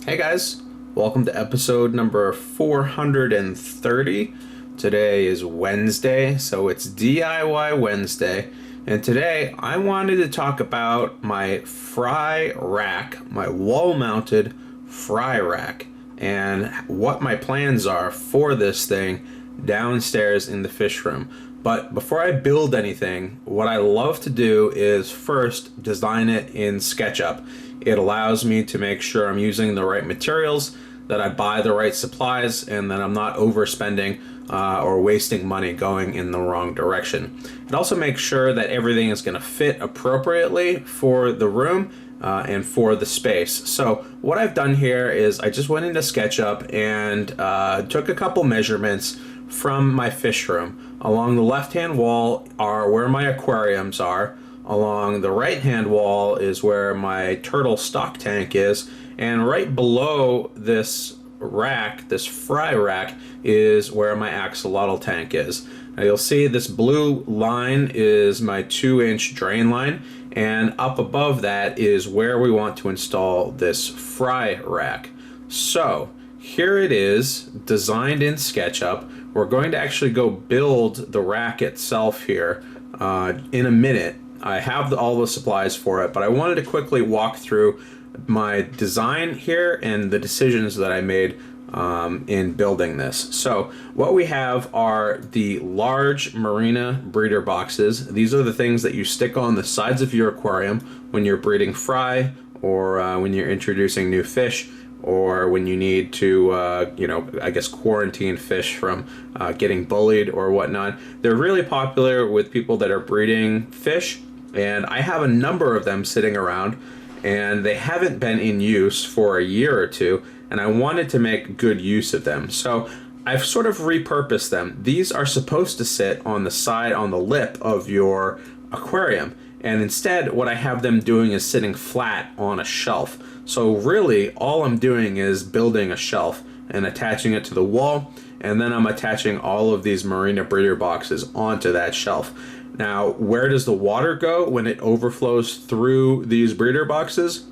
Hey guys, welcome to episode number 430. Today is Wednesday, so it's DIY Wednesday. And today I wanted to talk about my fry rack, my wall-mounted fry rack, and what my plans are for this thing downstairs in the fish room. But before I build anything, what I love to do is first design it in Sketchup. It allows me to make sure I'm using the right materials, that I buy the right supplies, and that I'm not overspending or wasting money going in the wrong direction. It also makes sure that everything is going to fit appropriately for the room and for the space. So what I've done here is I just went into SketchUp and took a couple measurements from my fish room. Along the left-hand wall are where my aquariums are. Along the right-hand wall is where my turtle stock tank is. And right below this rack, this fry rack, is where my axolotl tank is. Now you'll see this blue line is my 2-inch drain line. And up above that is where we want to install this fry rack. So here it is, designed in SketchUp. We're going to actually go build the rack itself here in a minute. I have all the supplies for it, but I wanted to quickly walk through my design here and the decisions that I made in building this. So what we have are the large Marina breeder boxes. These are the things that you stick on the sides of your aquarium when you're breeding fry or when you're introducing new fish, or when you need to, I guess, quarantine fish from getting bullied or whatnot. They're really popular with people that are breeding fish, and I have a number of them sitting around, and they haven't been in use for a year or two, and I wanted to make good use of them. So I've sort of repurposed them. These are supposed to sit on the side, on the lip of your aquarium, and instead what I have them doing is sitting flat on a shelf. So really all I'm doing is building a shelf and attaching it to the wall, and then I'm attaching all of these Marina breeder boxes onto that shelf. Now, where does the water go when it overflows through these breeder boxes?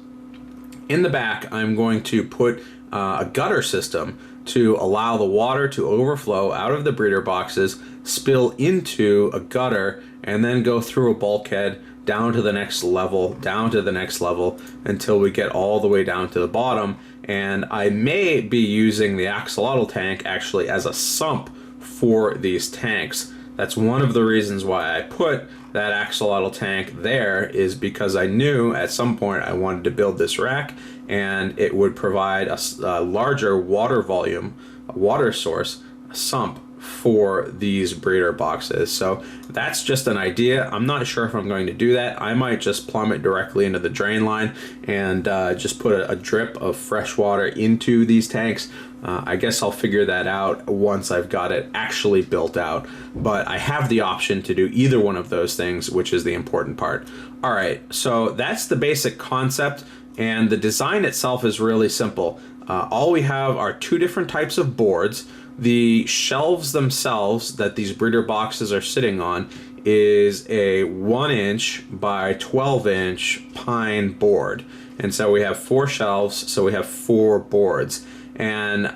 In the back, I'm going to put a gutter system to allow the water to overflow out of the breeder boxes, spill into a gutter, and then go through a bulkhead down to the next level, down to the next level, until we get all the way down to the bottom. And I may be using the axolotl tank actually as a sump for these tanks. That's one of the reasons why I put that axolotl tank there, is because I knew at some point I wanted to build this rack and it would provide a larger water volume, a water source, a sump for these breeder boxes. So that's just an idea. I'm not sure if I'm going to do that. I might just plumb it directly into the drain line and just put a drip of fresh water into these tanks. I guess I'll figure that out once I've got it actually built out, but I have the option to do either one of those things, which is the important part. All right, so that's the basic concept, and the design itself is really simple. All we have are two different types of boards. The shelves themselves that these breeder boxes are sitting on is a 1-inch by 12-inch pine board. And so we have 4 shelves, so we have 4 boards. And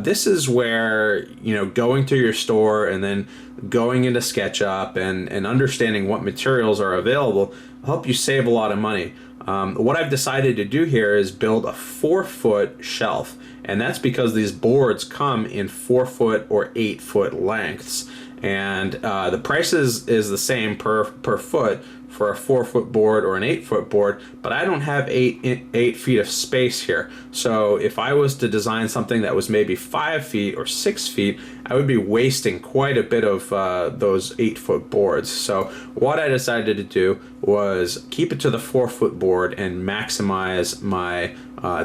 this is where, going to your store and then going into SketchUp and understanding what materials are available will help you save a lot of money. What I've decided to do here is build a 4-foot shelf, and that's because these boards come in 4-foot or 8-foot lengths, and the price is the same per foot for a 4-foot board or an 8-foot board, but I don't have 8 feet of space here. So if I was to design something that was maybe 5 feet or 6 feet, I would be wasting quite a bit of those 8-foot boards. So what I decided to do was keep it to the 4-foot board and maximize my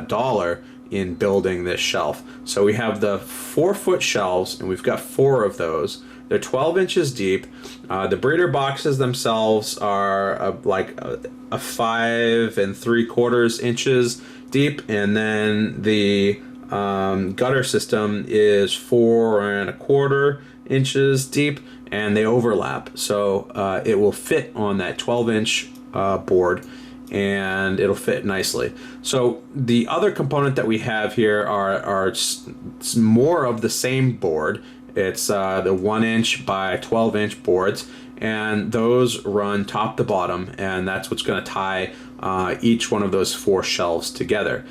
dollar in building this shelf. So we have the 4-foot shelves, and we've got 4 of those. They're 12 inches deep. The breeder boxes themselves are like a 5 3/4 inches deep, and then the gutter system is 4 1/4 inches deep, and they overlap. So it will fit on that 12-inch board. and it'll fit nicely. So the other component that we have here are more of the same board. It's the 1" by 12" boards, and those run top to bottom, and that's what's going to tie each one of those 4 shelves together.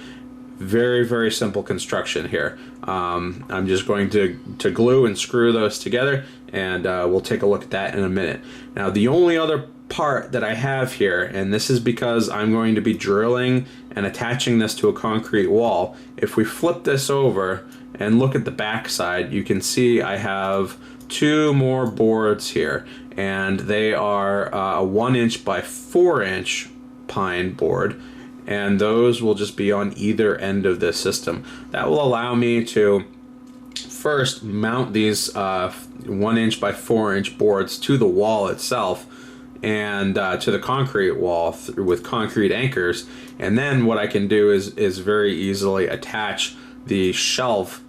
Very, very simple construction here. I'm just going to glue and screw those together, and we'll take a look at that in a minute. Now, the only other part that I have here, and this is because I'm going to be drilling and attaching this to a concrete wall. If we flip this over and look at the back side, you can see I have 2 more boards here, and they are a 1" by 4" pine board, and those will just be on either end of this system. That will allow me to first mount these 1" by 4" boards to the wall itself, and to the concrete wall with concrete anchors. And then what I can do is very easily attach the shelf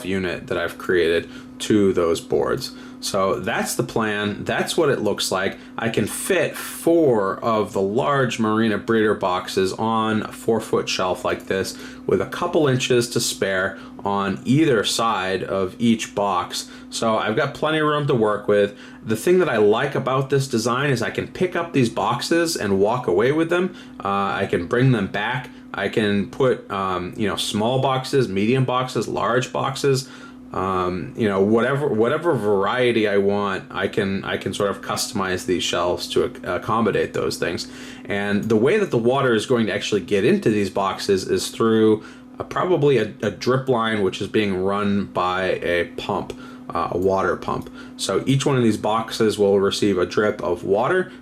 unit that I've created to those boards. So that's the plan. That's what it looks like. I can fit 4 of the large Marina breeder boxes on a 4-foot shelf like this, with a couple inches to spare on either side of each box. So I've got plenty of room to work with. The thing that I like about this design is I can pick up these boxes and walk away with them. I can bring them back. I can put small boxes, medium boxes, large boxes. Whatever variety I want, I can sort of customize these shelves to accommodate those things. And the way that the water is going to actually get into these boxes is through probably a drip line, which is being run by a pump, a water pump. So each one of these boxes will receive a drip of water.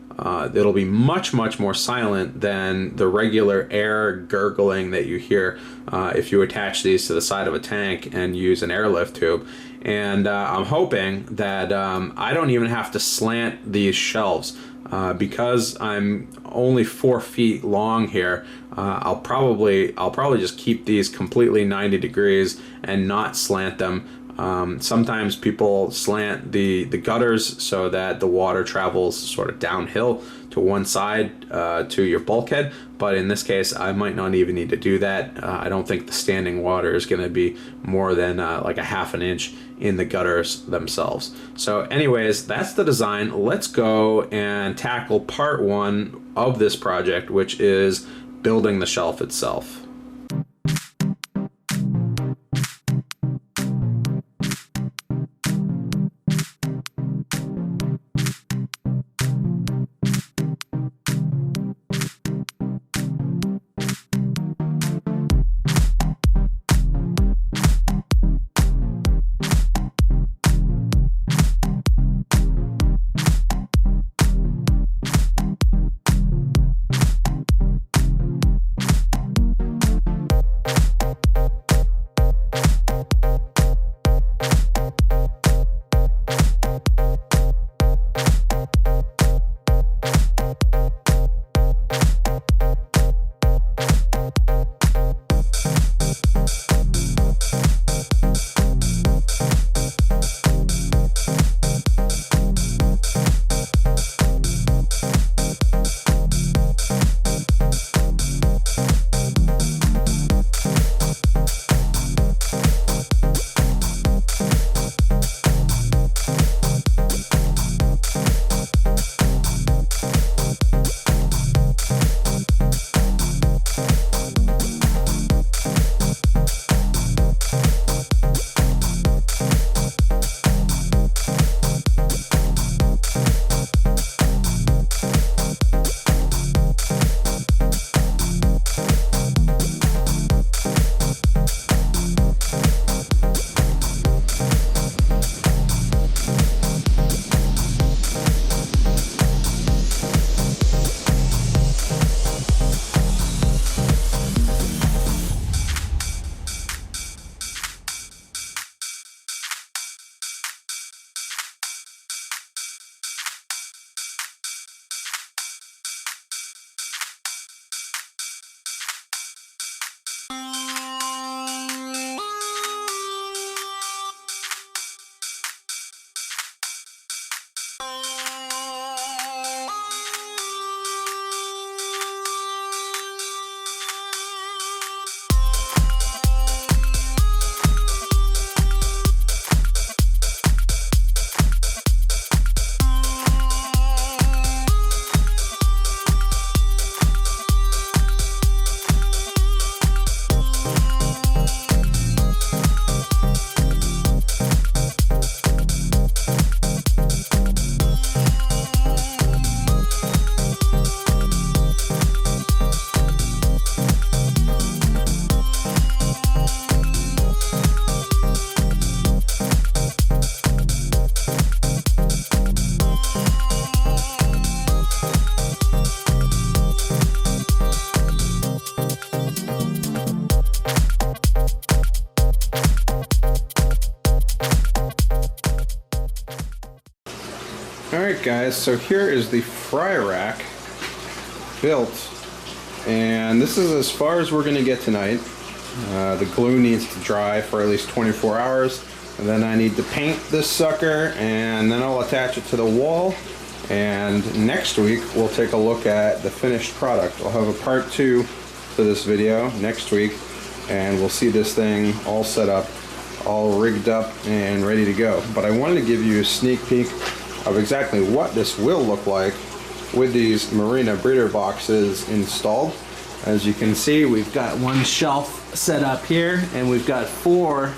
It'll be much, much more silent than the regular air gurgling that you hear if you attach these to the side of a tank and use an airlift tube. And I'm hoping that I don't even have to slant these shelves because I'm only 4 feet long here. I'll probably just keep these completely 90 degrees and not slant them. Sometimes people slant the gutters so that the water travels sort of downhill to one side to your bulkhead, but in this case I might not even need to do that. I don't think the standing water is going to be more than like a 1/2 inch in the gutters themselves. So anyways, that's the design. Let's go and tackle part 1 of this project, which is building the shelf itself. Alright guys, so here is the fry rack built, and this is as far as we're going to get tonight. The glue needs to dry for at least 24 hours, and then I need to paint this sucker, and then I'll attach it to the wall, and next week we'll take a look at the finished product. I'll have a part 2 to this video next week, and we'll see this thing all set up, all rigged up and ready to go. But I wanted to give you a sneak peek of exactly what this will look like with these Marina breeder boxes installed. As you can see, we've got one shelf set up here, and we've got 4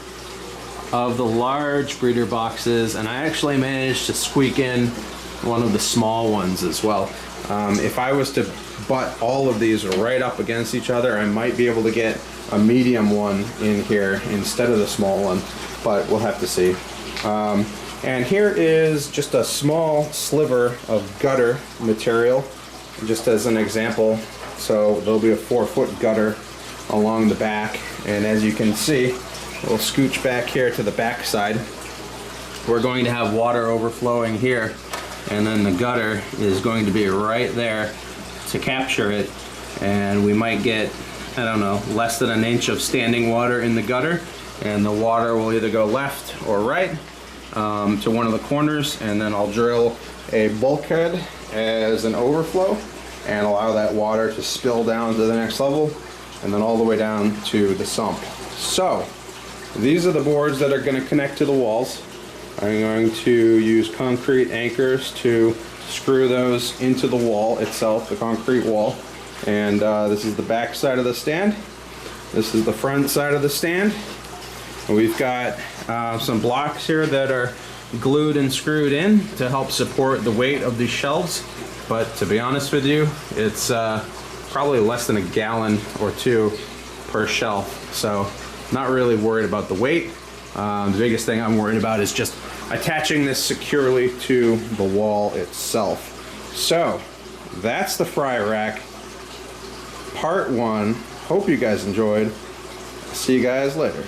of the large breeder boxes, and I actually managed to squeak in one of the small ones as well. If I was to butt all of these right up against each other, I might be able to get a medium one in here instead of the small one, but we'll have to see. And here is just a small sliver of gutter material, just as an example. So there'll be a 4-foot gutter along the back, and as you can see, we'll scooch back here to the back side. We're going to have water overflowing here, and then the gutter is going to be right there to capture it, and we might get, I don't know, less than an inch of standing water in the gutter, and the water will either go left or right to one of the corners, and then I'll drill a bulkhead as an overflow and allow that water to spill down to the next level and then all the way down to the sump. So these are the boards that are going to connect to the walls. I'm going to use concrete anchors to screw those into the wall itself, the concrete wall. And this is the back side of the stand. This is the front side of the stand. And we've got some blocks here that are glued and screwed in to help support the weight of these shelves. But to be honest with you, it's probably less than a gallon or 2 per shelf. So not really worried about the weight. The biggest thing I'm worried about is just attaching this securely to the wall itself. So that's the fry rack, part 1. Hope you guys enjoyed. See you guys later.